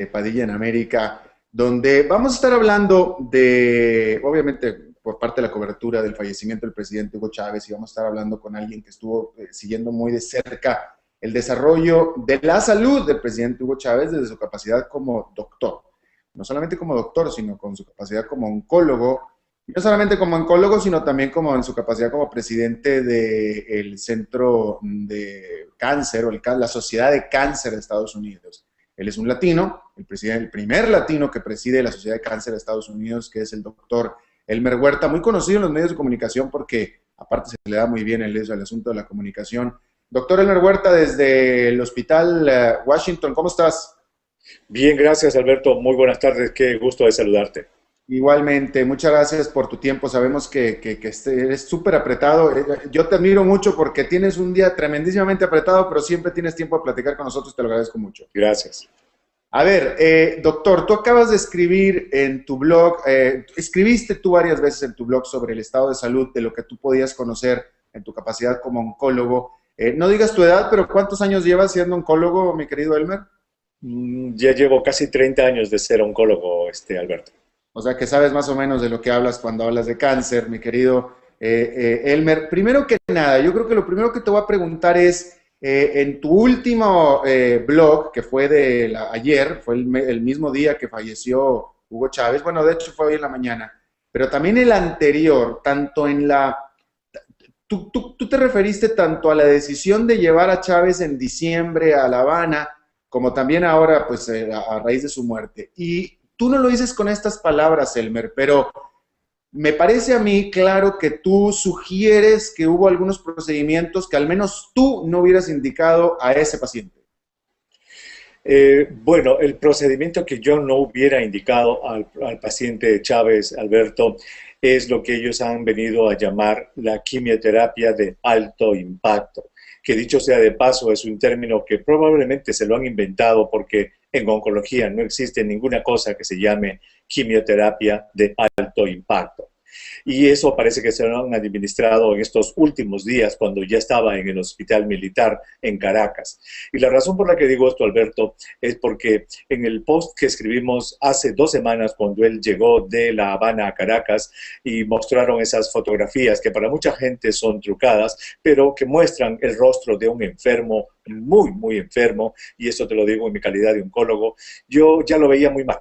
Padilla en América, donde vamos a estar hablando de, obviamente, por parte de la cobertura del fallecimiento del presidente Hugo Chávez, y vamos a estar hablando con alguien que estuvo siguiendo muy de cerca el desarrollo de la salud del presidente Hugo Chávez desde su capacidad como doctor. No solamente como doctor, sino con su capacidad como oncólogo, y no solamente como oncólogo, sino también como en su capacidad como presidente del Centro de Cáncer, o la Sociedad de Cáncer de Estados Unidos. Él es un latino, el primer latino que preside la Sociedad de Cáncer de Estados Unidos, que es el doctor Elmer Huerta, muy conocido en los medios de comunicación porque aparte se le da muy bien el asunto de la comunicación. Doctor Elmer Huerta, desde el Hospital Washington, ¿cómo estás? Bien, gracias Alberto, muy buenas tardes, qué gusto de saludarte. Igualmente, muchas gracias por tu tiempo. Sabemos que eres súper apretado. Yo te admiro mucho porque tienes un día tremendísimamente apretado, pero siempre tienes tiempo de platicar con nosotros. Te lo agradezco mucho. Gracias. A ver, doctor, tú acabas de escribir en tu blog, escribiste tú varias veces en tu blog sobre el estado de salud de lo que tú podías conocer en tu capacidad como oncólogo. No digas tu edad, pero ¿cuántos años llevas siendo oncólogo, mi querido Elmer? Ya llevo casi 30 años de ser oncólogo, Alberto. O sea, que sabes más o menos de lo que hablas cuando hablas de cáncer, mi querido Elmer. Primero que nada, yo creo que lo primero que te voy a preguntar es, en tu último blog, que fue ayer, fue el mismo día que falleció Hugo Chávez, bueno, de hecho fue hoy en la mañana, pero también el anterior, tanto en la... Tú te referiste tanto a la decisión de llevar a Chávez en diciembre a La Habana, como también ahora, pues, a raíz de su muerte. Y tú no lo dices con estas palabras, Elmer, pero me parece a mí claro que tú sugieres que hubo algunos procedimientos que al menos tú no hubieras indicado a ese paciente. Bueno, el procedimiento que yo no hubiera indicado al paciente Chávez, Alberto, es lo que ellos han venido a llamar la quimioterapia de alto impacto, que dicho sea de paso es un término que probablemente se lo han inventado porque en oncología no existe ninguna cosa que se llame quimioterapia de alto impacto. Y eso parece que se lo han administrado en estos últimos días cuando ya estaba en el hospital militar en Caracas. Y la razón por la que digo esto, Alberto, es porque en el post que escribimos hace 2 semanas cuando él llegó de La Habana a Caracas y mostraron esas fotografías que para mucha gente son trucadas, pero que muestran el rostro de un enfermo muy, muy enfermo, y eso te lo digo en mi calidad de oncólogo, yo ya lo veía muy mal.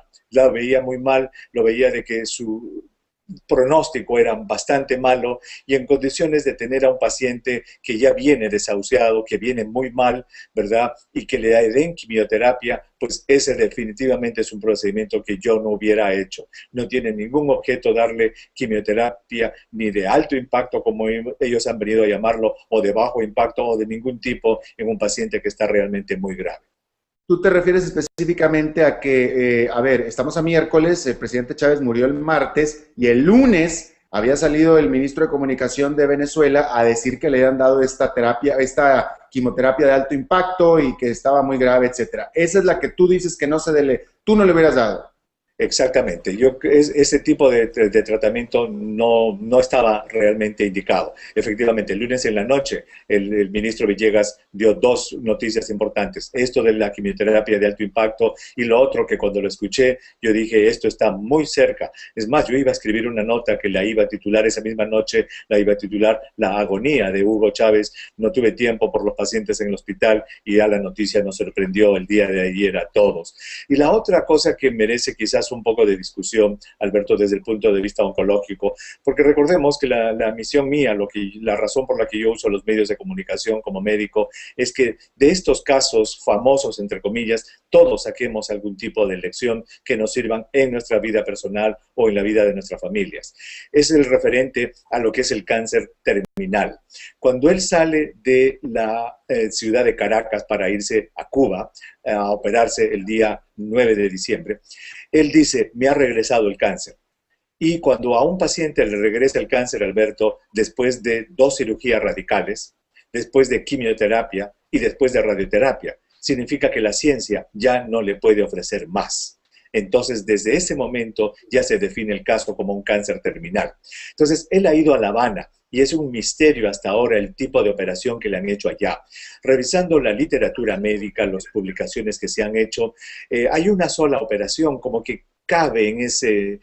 Lo veía de que su pronóstico era bastante malo y en condiciones de tener a un paciente que ya viene desahuciado, que viene muy mal, ¿verdad? Y que le den quimioterapia, pues ese definitivamente es un procedimiento que yo no hubiera hecho. No tiene ningún objeto darle quimioterapia ni de alto impacto, como ellos han venido a llamarlo, o de bajo impacto o de ningún tipo en un paciente que está realmente muy grave. Tú te refieres específicamente a que, a ver, estamos a miércoles, el presidente Chávez murió el martes y el lunes había salido el ministro de Comunicación de Venezuela a decir que le habían dado esta terapia, esta quimioterapia de alto impacto y que estaba muy grave, etcétera. Esa es la que tú dices que no tú no le hubieras dado. Exactamente, ese tipo de tratamiento no estaba realmente indicado. Efectivamente, el lunes en la noche el ministro Villegas dio dos noticias importantes, esto de la quimioterapia de alto impacto y lo otro que cuando lo escuché yo dije esto está muy cerca. Es más, yo iba a escribir una nota que la iba a titular esa misma noche, la iba a titular La agonía de Hugo Chávez. No tuve tiempo por los pacientes en el hospital y ya la noticia nos sorprendió el día de ayer a todos. Y la otra cosa que merece quizás un poco de discusión, Alberto, desde el punto de vista oncológico, porque recordemos que la misión mía, la razón por la que yo uso los medios de comunicación como médico, es que de estos casos famosos, entre comillas, todos saquemos algún tipo de lección que nos sirvan en nuestra vida personal o en la vida de nuestras familias. Es el referente a lo que es el cáncer terminal. Cuando él sale de la ciudad de Caracas para irse a Cuba a operarse el día 9 de diciembre, él dice, me ha regresado el cáncer. Y cuando a un paciente le regresa el cáncer, Alberto, después de 2 cirugías radicales, después de quimioterapia y después de radioterapia, significa que la ciencia ya no le puede ofrecer más. Entonces, desde ese momento ya se define el caso como un cáncer terminal. Entonces, él ha ido a La Habana y es un misterio hasta ahora el tipo de operación que le han hecho allá. Revisando la literatura médica, las publicaciones que se han hecho, hay una sola operación como que cabe en ese,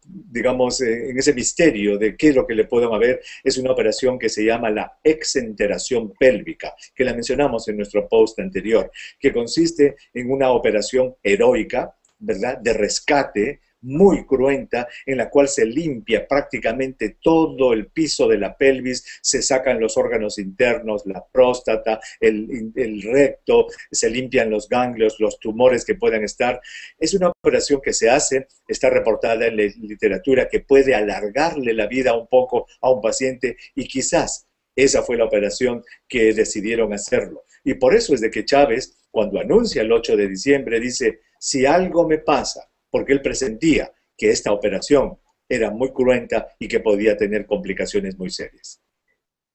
digamos, en ese misterio de qué es lo que le pueden haber. Es una operación que se llama la exenteración pélvica, que la mencionamos en nuestro post anterior, que consiste en una operación heroica, ¿verdad?, de rescate, muy cruenta, en la cual se limpia prácticamente todo el piso de la pelvis, se sacan los órganos internos, la próstata, el recto, se limpian los ganglios, los tumores que puedan estar. Es una operación que se hace, está reportada en la literatura, que puede alargarle la vida un poco a un paciente, y quizás esa fue la operación que decidieron hacerlo. Y por eso es de que Chávez, cuando anuncia el 8 de diciembre, dice, si algo me pasa, porque él presentía que esta operación era muy cruenta y que podía tener complicaciones muy serias.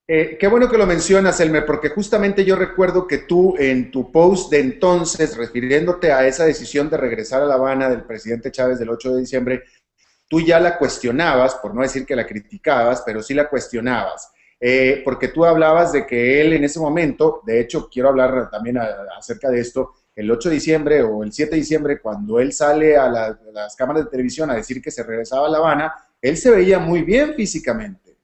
Qué bueno que lo mencionas, Elmer, porque justamente yo recuerdo que tú en tu post de entonces, refiriéndote a esa decisión de regresar a La Habana del presidente Chávez del 8 de diciembre, tú ya la cuestionabas, por no decir que la criticabas, pero sí la cuestionabas. Porque tú hablabas de que él en ese momento, de hecho quiero hablar también acerca de esto, el 8 de diciembre o el 7 de diciembre, cuando él sale a las cámaras de televisión a decir que se regresaba a La Habana, él se veía muy bien físicamente.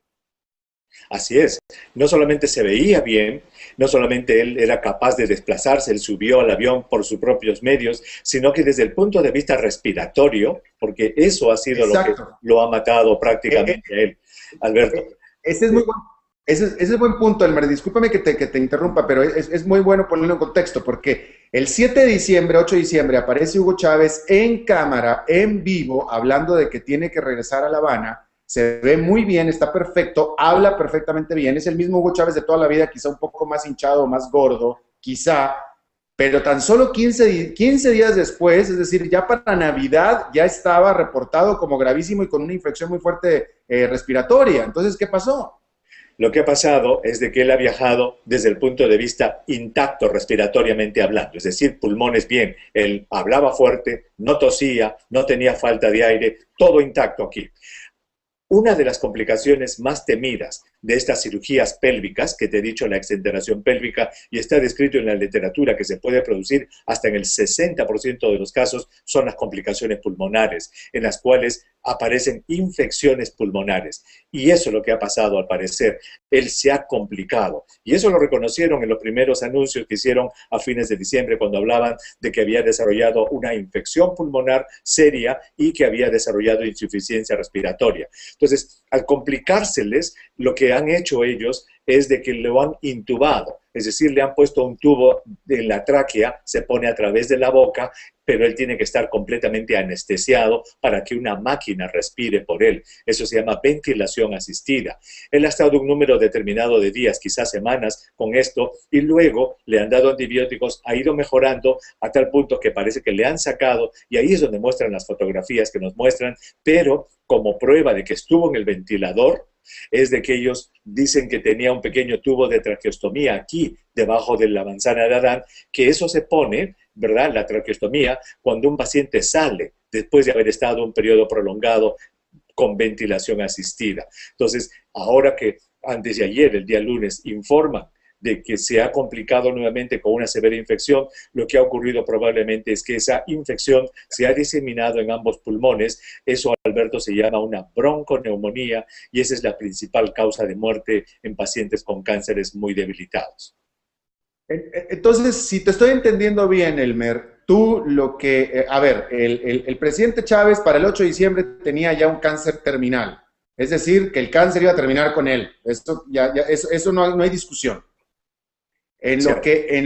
Así es, no solamente se veía bien, no solamente él era capaz de desplazarse, él subió al avión por sus propios medios, sino que desde el punto de vista respiratorio, porque eso ha sido Exacto. lo que lo ha matado prácticamente a él, Alberto. Ese es muy bueno. Ese es buen punto, Elmer. Discúlpame que te interrumpa, pero es muy bueno ponerlo en contexto, porque el 7 de diciembre, 8 de diciembre, aparece Hugo Chávez en cámara, en vivo, hablando de que tiene que regresar a La Habana. Se ve muy bien, está perfecto, habla perfectamente bien. Es el mismo Hugo Chávez de toda la vida, quizá un poco más hinchado, más gordo, quizá, pero tan solo 15 días después, es decir, ya para Navidad, ya estaba reportado como gravísimo y con una infección muy fuerte respiratoria. Entonces, ¿qué pasó? Lo que ha pasado es de que él ha viajado desde el punto de vista intacto respiratoriamente hablando, es decir, pulmones bien. Él hablaba fuerte, no tosía, no tenía falta de aire, todo intacto aquí. Una de las complicaciones más temidas de estas cirugías pélvicas, que te he dicho, la exenteración pélvica, y está descrito en la literatura que se puede producir hasta en el 60% de los casos, son las complicaciones pulmonares, en las cuales aparecen infecciones pulmonares. Y eso es lo que ha pasado al parecer. Él se ha complicado. Y eso lo reconocieron en los primeros anuncios que hicieron a fines de diciembre, cuando hablaban de que había desarrollado una infección pulmonar seria y que había desarrollado insuficiencia respiratoria. Entonces, al complicárseles, lo que han hecho ellos es de que lo han intubado, es decir, le han puesto un tubo en la tráquea, se pone a través de la boca, pero él tiene que estar completamente anestesiado para que una máquina respire por él. Eso se llama ventilación asistida. Él ha estado un número determinado de días, quizás semanas, con esto, y luego le han dado antibióticos, ha ido mejorando a tal punto que parece que le han sacado, y ahí es donde muestran las fotografías que nos muestran, pero como prueba de que estuvo en el ventilador, es de que ellos dicen que tenía un pequeño tubo de traqueostomía aquí, debajo de la manzana de Adán, que eso se pone, ¿verdad?, la traqueostomía, cuando un paciente sale después de haber estado un periodo prolongado con ventilación asistida. Entonces, ahora que antes de ayer, el día lunes, informan de que se ha complicado nuevamente con una severa infección, lo que ha ocurrido probablemente es que esa infección se ha diseminado en ambos pulmones. Eso, Alberto, se llama una bronconeumonía, y esa es la principal causa de muerte en pacientes con cánceres muy debilitados. Entonces, si te estoy entendiendo bien, Elmer, tú lo que, a ver, el presidente Chávez para el 8 de diciembre tenía ya un cáncer terminal, es decir, que el cáncer iba a terminar con él. Eso no hay discusión. En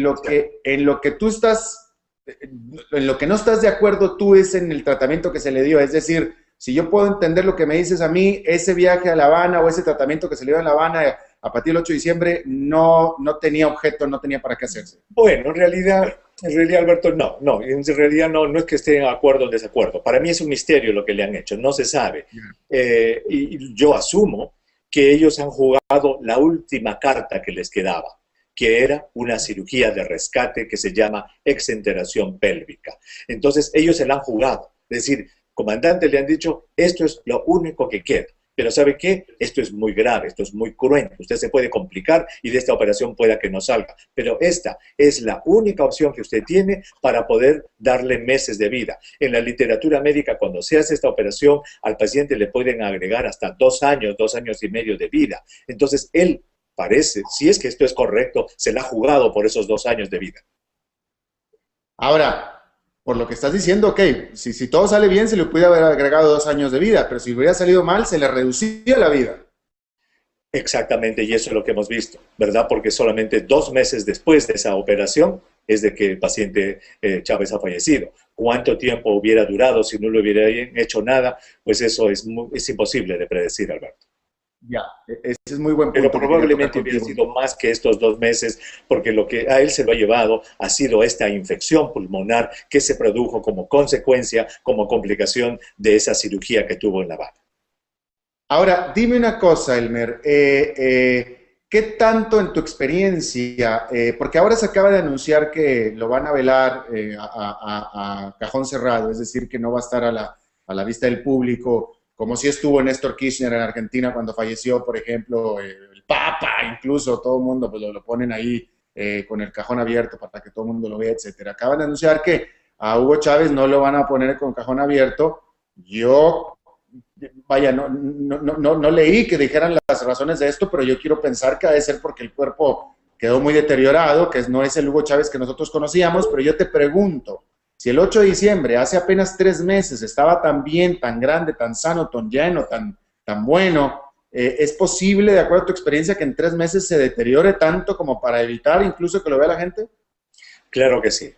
lo que tú estás, en lo que no estás de acuerdo tú es en el tratamiento que se le dio. Es decir, si yo puedo entender lo que me dices a mí, ese viaje a La Habana o ese tratamiento que se le dio en La Habana a partir del 8 de diciembre no tenía objeto, no tenía para qué hacerse. Bueno, en realidad, Alberto, en realidad no es que esté en acuerdo o en desacuerdo. Para mí es un misterio lo que le han hecho, no se sabe. Y yo asumo que ellos han jugado la última carta que les quedaba, que era una cirugía de rescate que se llama exenteración pélvica. Entonces ellos se la han jugado. Es decir, comandante le han dicho, esto es lo único que queda. Pero ¿sabe qué? Esto es muy grave, esto es muy cruento. Usted se puede complicar y de esta operación pueda que no salga. Pero esta es la única opción que usted tiene para poder darle meses de vida. En la literatura médica, cuando se hace esta operación, al paciente le pueden agregar hasta 2 años y medio de vida. Entonces, él parece, si es que esto es correcto, se la ha jugado por esos 2 años de vida. Ahora, por lo que estás diciendo, ok, si todo sale bien, se le puede haber agregado 2 años de vida, pero si hubiera salido mal, se le reducía la vida. Exactamente, y eso es lo que hemos visto, ¿verdad? Porque solamente 2 meses después de esa operación es de que el paciente Chávez ha fallecido. ¿Cuánto tiempo hubiera durado si no le hubiera hecho nada? Pues eso es imposible de predecir, Alberto. Ya, ese es muy buen Pero punto que quería tocar probablemente hubiera contigo. sido más que estos 2 meses, porque lo que a él se lo ha llevado ha sido esta infección pulmonar que se produjo como consecuencia, como complicación de esa cirugía que tuvo en La Habana. Ahora, dime una cosa, Elmer, ¿qué tanto en tu experiencia, porque ahora se acaba de anunciar que lo van a velar a cajón cerrado, es decir, que no va a estar a la vista del público, como si estuvo Néstor Kirchner en Argentina cuando falleció, por ejemplo, el Papa, incluso todo el mundo pues, lo ponen ahí con el cajón abierto para que todo el mundo lo vea, etcétera. Acaban de anunciar que a Hugo Chávez no lo van a poner con cajón abierto. Yo vaya, no leí que dijeran las razones de esto, pero yo quiero pensar que ha de ser porque el cuerpo quedó muy deteriorado, que no es el Hugo Chávez que nosotros conocíamos, pero yo te pregunto, si el 8 de diciembre, hace apenas 3 meses, estaba tan bien, tan grande, tan sano, tan lleno, tan bueno, ¿es posible, de acuerdo a tu experiencia, que en 3 meses se deteriore tanto como para evitar incluso que lo vea la gente? Claro que sí.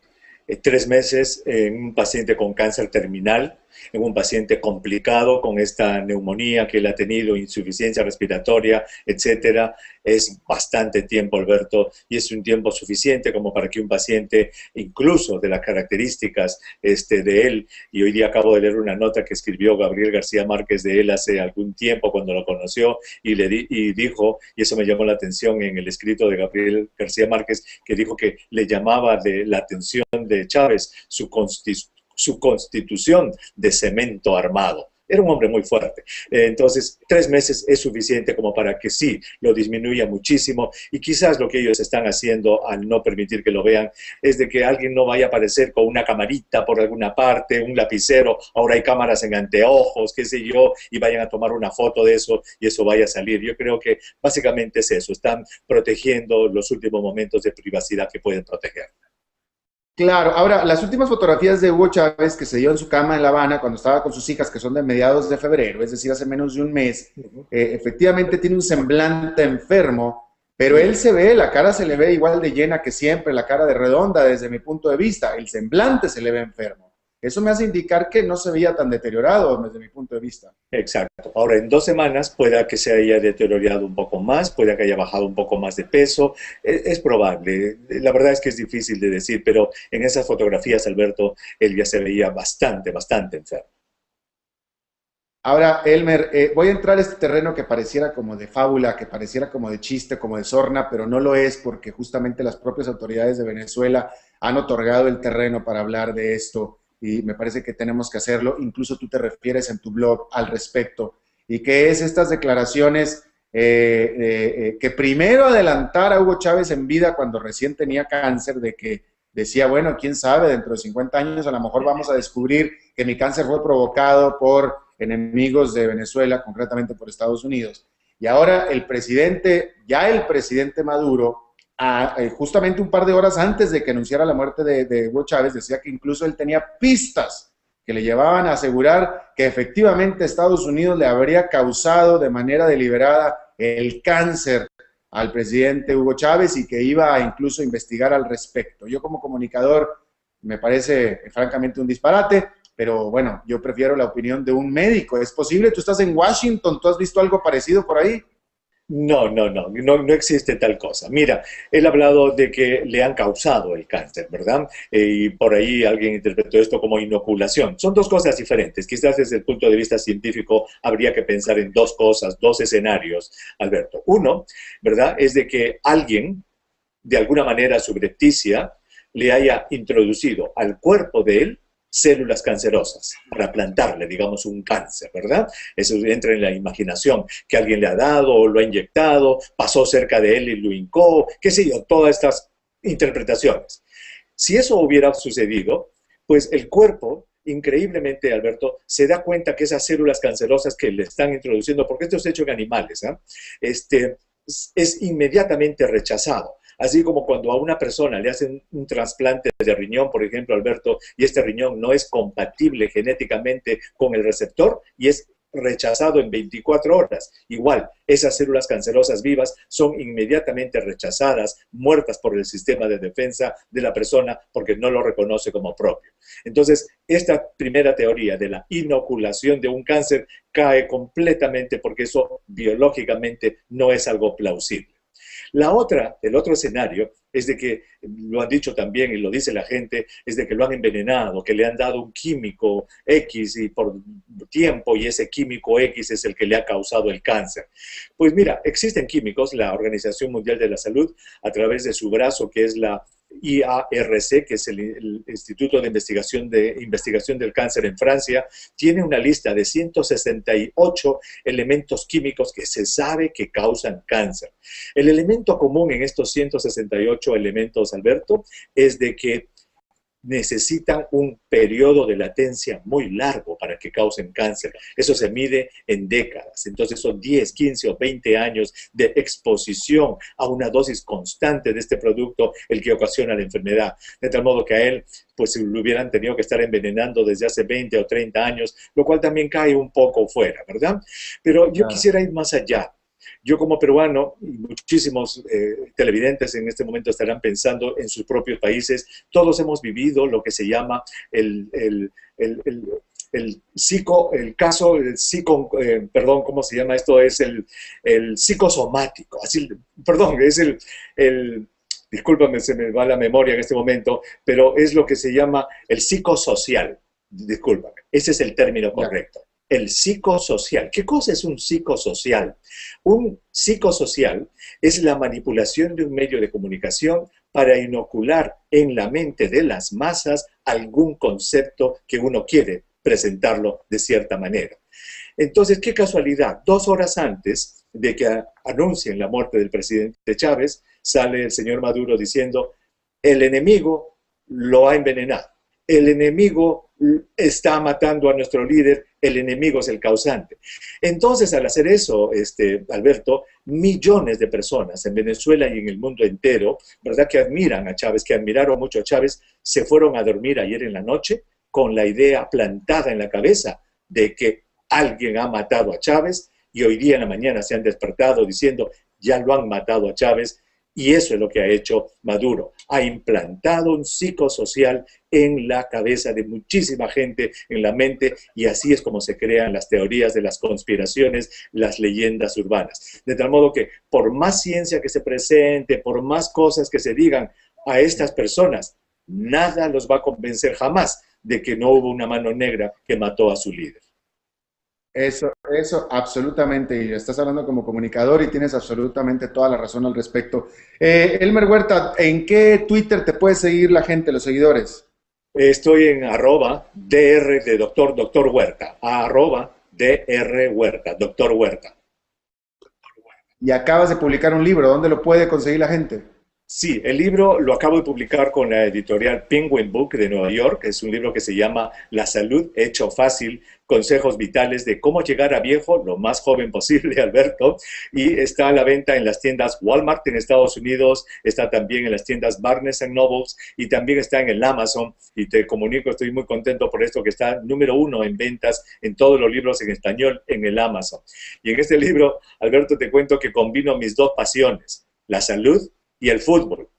3 meses en un paciente con cáncer terminal, en un paciente complicado con esta neumonía que él ha tenido, insuficiencia respiratoria, etcétera, es bastante tiempo, Alberto, y es un tiempo suficiente como para que un paciente, incluso de las características de él, y hoy día acabo de leer una nota que escribió Gabriel García Márquez de él hace algún tiempo cuando lo conoció, y dijo, y eso me llamó la atención en el escrito de Gabriel García Márquez, que dijo que le llamaba de la atención de Chávez su constitución de cemento armado. Era un hombre muy fuerte. Entonces, 3 meses es suficiente como para que sí lo disminuya muchísimo y quizás lo que ellos están haciendo al no permitir que lo vean es de que alguien no vaya a aparecer con una camarita por alguna parte, un lapicero, ahora hay cámaras en anteojos, qué sé yo, y vayan a tomar una foto de eso y eso vaya a salir. Yo creo que básicamente es eso, están protegiendo los últimos momentos de privacidad que pueden proteger. Claro, ahora, las últimas fotografías de Hugo Chávez que se dio en su cama en La Habana cuando estaba con sus hijas, que son de mediados de febrero, es decir, hace menos de un mes, efectivamente tiene un semblante enfermo, pero él se ve, la cara se le ve igual de llena que siempre, la cara de redonda desde mi punto de vista, el semblante se le ve enfermo. Eso me hace indicar que no se veía tan deteriorado desde mi punto de vista. Exacto. Ahora, en 2 semanas pueda que se haya deteriorado un poco más, pueda que haya bajado un poco más de peso. Es probable. La verdad es que es difícil de decir, pero en esas fotografías, Alberto, él ya se veía bastante, bastante enfermo. Ahora, Elmer, voy a entrar a este terreno que pareciera como de fábula, que pareciera como de chiste, como de sorna, pero no lo es porque justamente las propias autoridades de Venezuela han otorgado el terreno para hablar de esto y me parece que tenemos que hacerlo. Incluso tú te refieres en tu blog al respecto. Y que es estas declaraciones que primero adelantar a Hugo Chávez en vida cuando recién tenía cáncer, de que decía, bueno, quién sabe, dentro de 50 años a lo mejor vamos a descubrir que mi cáncer fue provocado por enemigos de Venezuela, concretamente por Estados Unidos. Y ahora el presidente, ya el presidente Maduro, justamente un par de horas antes de que anunciara la muerte de Hugo Chávez, decía que incluso él tenía pistas que le llevaban a asegurar que efectivamente Estados Unidos le habría causado de manera deliberada el cáncer al presidente Hugo Chávez y que iba a incluso investigar al respecto. Yo como comunicador me parece francamente un disparate, pero bueno, yo prefiero la opinión de un médico. ¿Es posible? Tú estás en Washington, ¿tú has visto algo parecido por ahí? No existe tal cosa. Mira, él ha hablado de que le han causado el cáncer, ¿verdad? Y por ahí alguien interpretó esto como inoculación. Son dos cosas diferentes. Quizás desde el punto de vista científico habría que pensar en dos cosas, dos escenarios, Alberto. Uno, ¿verdad? Es de que alguien de alguna manera subrepticia, le haya introducido al cuerpo de él células cancerosas para plantarle, digamos, un cáncer, ¿verdad? Eso entra en la imaginación, que alguien le ha dado o lo ha inyectado, pasó cerca de él y lo hincó, qué sé yo, todas estas interpretaciones. Si eso hubiera sucedido, pues el cuerpo, increíblemente, Alberto, se da cuenta que esas células cancerosas que le están introduciendo, porque esto es hecho en animales, ¿eh? Es inmediatamente rechazado. Así como cuando a una persona le hacen un trasplante de riñón, por ejemplo, Alberto, y este riñón no es compatible genéticamente con el receptor y es rechazado en 24 horas. Igual, esas células cancerosas vivas son inmediatamente rechazadas, muertas por el sistema de defensa de la persona porque no lo reconoce como propio. Entonces, esta primera teoría de la inoculación de un cáncer cae completamente porque eso biológicamente no es algo plausible. La otra, el otro escenario, es de que, lo han dicho también y lo dice la gente, es de que lo han envenenado, que le han dado un químico X y por tiempo y ese químico X es el que le ha causado el cáncer. Pues mira, existen químicos, la Organización Mundial de la Salud, a través de su brazo, que es la IARC, que es el Instituto de Investigación del Cáncer en Francia, tiene una lista de 168 elementos químicos que se sabe que causan cáncer. El elemento común en estos 168 elementos, Alberto, es de que necesitan un periodo de latencia muy largo para que causen cáncer. Eso se mide en décadas. Entonces son 10, 15 o 20 años de exposición a una dosis constante de este producto el que ocasiona la enfermedad. De tal modo que a él, pues si lo hubieran tenido que estar envenenando desde hace 20 o 30 años, lo cual también cae un poco fuera, ¿verdad? Pero yo quisiera ir más allá. Yo como peruano, y muchísimos televidentes en este momento estarán pensando en sus propios países, todos hemos vivido lo que se llama perdón, ¿cómo se llama esto? Es el psicosomático, así, perdón, es discúlpame, se me va la memoria en este momento, pero es lo que se llama el psicosocial, discúlpame, ese es el término correcto. El psicosocial. ¿Qué cosa es un psicosocial? Un psicosocial es la manipulación de un medio de comunicación para inocular en la mente de las masas algún concepto que uno quiere presentarlo de cierta manera. Entonces, qué casualidad, 2 horas antes de que anuncien la muerte del presidente Chávez, sale el señor Maduro diciendo, el enemigo lo ha envenenado, el enemigo está matando a nuestro líder, el enemigo es el causante. Entonces, al hacer eso, Alberto, millones de personas en Venezuela y en el mundo entero, ¿verdad?, que admiran a Chávez, que admiraron mucho a Chávez, se fueron a dormir ayer en la noche con la idea plantada en la cabeza de que alguien ha matado a Chávez y hoy día en la mañana se han despertado diciendo, ya lo han matado a Chávez. Y eso es lo que ha hecho Maduro. Ha implantado un psicosocial en la cabeza de muchísima gente, en la mente, y así es como se crean las teorías de las conspiraciones, las leyendas urbanas. De tal modo que por más ciencia que se presente, por más cosas que se digan a estas personas, nada los va a convencer jamás de que no hubo una mano negra que mató a su líder. Eso absolutamente, y estás hablando como comunicador y tienes absolutamente toda la razón al respecto. Elmer Huerta, ¿en qué Twitter te puede seguir la gente, los seguidores? Estoy en @dr de doctor Huerta, @dr Huerta, doctor Huerta. Y acabas de publicar un libro, ¿dónde lo puede conseguir la gente? Sí, el libro lo acabo de publicar con la editorial Penguin Book de Nueva York. Es un libro que se llama La salud hecho fácil, consejos vitales de cómo llegar a viejo lo más joven posible, Alberto. Y está a la venta en las tiendas Walmart en Estados Unidos, está también en las tiendas Barnes Nobles y también está en el Amazon. Y te comunico, estoy muy contento por esto, que está número 1 en ventas en todos los libros en español en el Amazon. Y en este libro, Alberto, te cuento que combino mis 2 pasiones, la salud y el fútbol,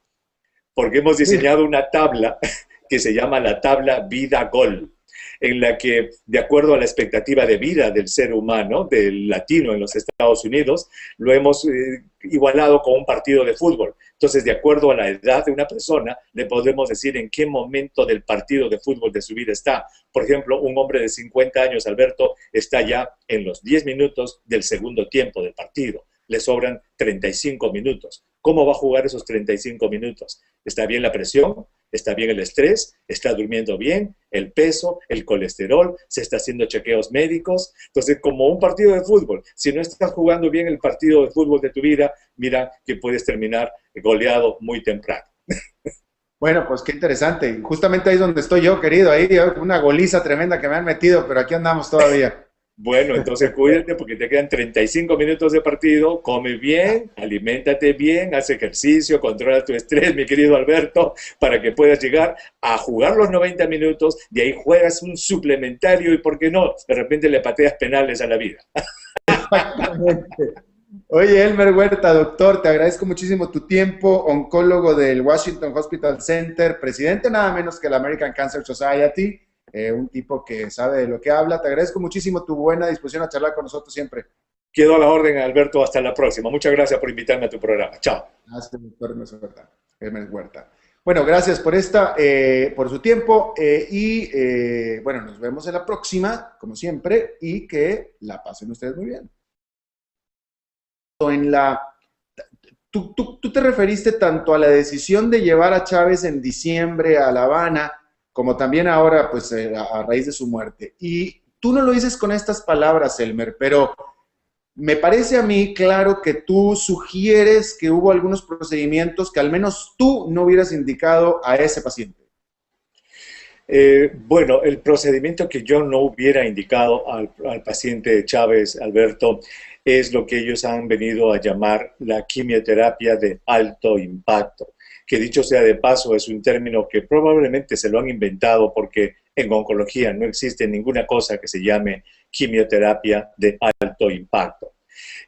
porque hemos diseñado una tabla que se llama la tabla vida-gol, en la que, de acuerdo a la expectativa de vida del ser humano, del latino en los Estados Unidos, lo hemos igualado con un partido de fútbol. Entonces, de acuerdo a la edad de una persona, le podemos decir en qué momento del partido de fútbol de su vida está. Por ejemplo, un hombre de 50 años, Alberto, está ya en los 10 minutos del segundo tiempo del partido. Le sobran 35 minutos. ¿Cómo va a jugar esos 35 minutos? ¿Está bien la presión? ¿Está bien el estrés? ¿Está durmiendo bien? ¿El peso? ¿El colesterol? ¿Se está haciendo chequeos médicos? Entonces, como un partido de fútbol, si no estás jugando bien el partido de fútbol de tu vida, mira que puedes terminar goleado muy temprano. Bueno, pues qué interesante. Justamente ahí es donde estoy yo, querido. Ahí una goliza tremenda que me han metido, pero aquí andamos todavía. Bueno, entonces cuídate porque te quedan 35 minutos de partido, come bien, aliméntate bien, haz ejercicio, controla tu estrés, mi querido Alberto, para que puedas llegar a jugar los 90 minutos, de ahí juegas un suplementario y, ¿por qué no? De repente le pateas penales a la vida. Exactamente. Oye, Elmer Huerta, doctor, te agradezco muchísimo tu tiempo, oncólogo del Washington Hospital Center, presidente nada menos que la American Cancer Society, un tipo que sabe de lo que habla. Te agradezco muchísimo tu buena disposición a charlar con nosotros siempre. Quedo a la orden, Alberto, hasta la próxima. Muchas gracias por invitarme a tu programa. Chao. Gracias, doctor Elmer Huerta. Bueno, gracias por su tiempo bueno, nos vemos en la próxima, como siempre, y que la pasen ustedes muy bien. En la, tú te referiste tanto a la decisión de llevar a Chávez en diciembre a La Habana, como también ahora, pues, a raíz de su muerte. Y tú no lo dices con estas palabras, Elmer, pero me parece a mí claro que tú sugieres que hubo algunos procedimientos que al menos tú no hubieras indicado a ese paciente. Bueno, el procedimiento que yo no hubiera indicado al paciente Chávez, Alberto, es lo que ellos han venido a llamar la quimioterapia de alto impacto, que dicho sea de paso es un término que probablemente se lo han inventado porque en oncología no existe ninguna cosa que se llame quimioterapia de alto impacto.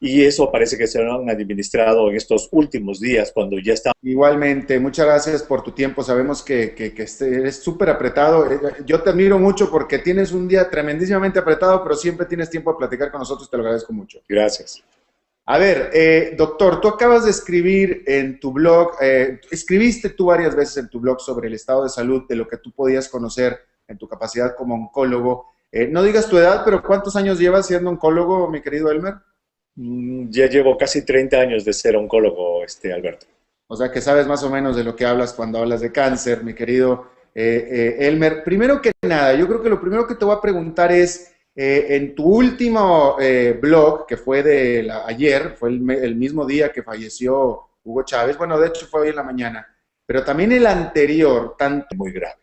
Y eso parece que se lo han administrado en estos últimos días cuando ya está. Igualmente, muchas gracias por tu tiempo. Sabemos que eres súper apretado. Yo te admiro mucho porque tienes un día tremendísimamente apretado, pero siempre tienes tiempo de platicar con nosotros. Te lo agradezco mucho. Gracias. A ver, doctor, tú acabas de escribir en tu blog, escribiste tú varias veces en tu blog sobre el estado de salud de lo que tú podías conocer en tu capacidad como oncólogo. No digas tu edad, pero ¿cuántos años llevas siendo oncólogo, mi querido Elmer? Ya llevo casi 30 años de ser oncólogo, Alberto. O sea que sabes más o menos de lo que hablas cuando hablas de cáncer, mi querido Elmer. Primero que nada, yo creo que lo primero que te voy a preguntar es, en tu último blog, que fue ayer, fue el mismo día que falleció Hugo Chávez, bueno, de hecho fue hoy en la mañana, pero también el anterior, tanto... Muy grave.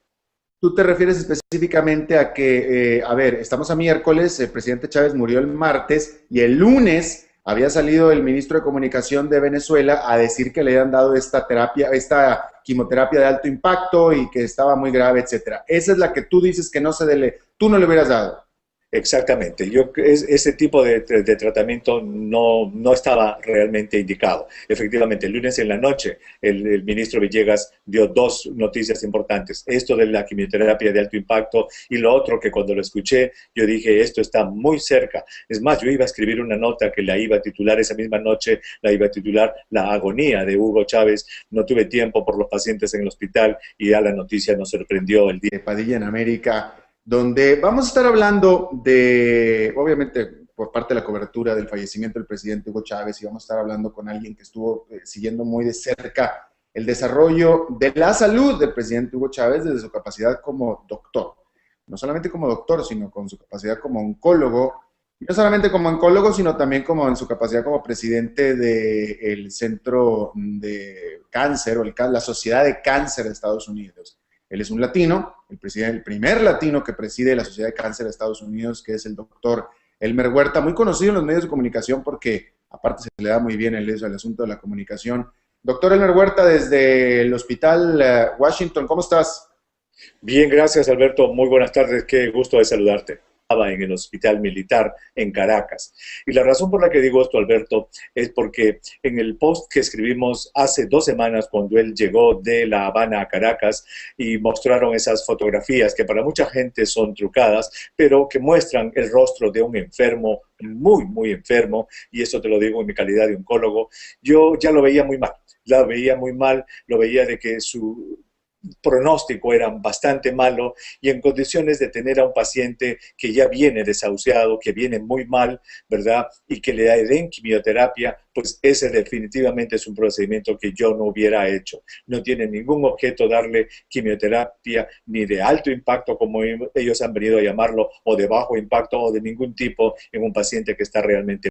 Tú te refieres específicamente a que, a ver, estamos a miércoles, el presidente Chávez murió el martes y el lunes había salido el ministro de Comunicación de Venezuela a decir que le habían dado esta quimioterapia de alto impacto y que estaba muy grave, etcétera. Esa es la que tú dices que tú no le hubieras dado. Exactamente, ese tipo de tratamiento no estaba realmente indicado. Efectivamente, el lunes en la noche el ministro Villegas dio dos noticias importantes, esto de la quimioterapia de alto impacto y lo otro que cuando lo escuché yo dije esto está muy cerca. Es más, yo iba a escribir una nota que la iba a titular esa misma noche, la iba a titular La agonía de Hugo Chávez. No tuve tiempo por los pacientes en el hospital y ya la noticia nos sorprendió el día. De Padilla en América, donde vamos a estar hablando de, obviamente, por parte de la cobertura del fallecimiento del presidente Hugo Chávez, y vamos a estar hablando con alguien que estuvo siguiendo muy de cerca el desarrollo de la salud del presidente Hugo Chávez desde su capacidad como doctor. No solamente como doctor, sino con su capacidad como oncólogo, y no solamente como oncólogo, sino también como en su capacidad como presidente del Centro de Cáncer, o la Sociedad de Cáncer de Estados Unidos. Él es un latino, el primer latino que preside la Sociedad de Cáncer de Estados Unidos, que es el doctor Elmer Huerta, muy conocido en los medios de comunicación porque aparte se le da muy bien el asunto de la comunicación. Doctor Elmer Huerta, desde el Hospital Washington, ¿cómo estás? Bien, gracias Alberto, muy buenas tardes, qué gusto de saludarte. Estaba en el hospital militar en Caracas. Y la razón por la que digo esto, Alberto, es porque en el post que escribimos hace 2 semanas cuando él llegó de La Habana a Caracas y mostraron esas fotografías que para mucha gente son trucadas, pero que muestran el rostro de un enfermo, muy, muy enfermo, y eso te lo digo en mi calidad de oncólogo, yo ya lo veía muy mal. Lo veía muy mal, lo veía de que pronóstico era bastante malo y en condiciones de tener a un paciente que ya viene desahuciado, que viene muy mal, ¿verdad? Y que le den quimioterapia, pues ese definitivamente es un procedimiento que yo no hubiera hecho. No tiene ningún objeto darle quimioterapia ni de alto impacto, como ellos han venido a llamarlo, o de bajo impacto, o de ningún tipo en un paciente que está realmente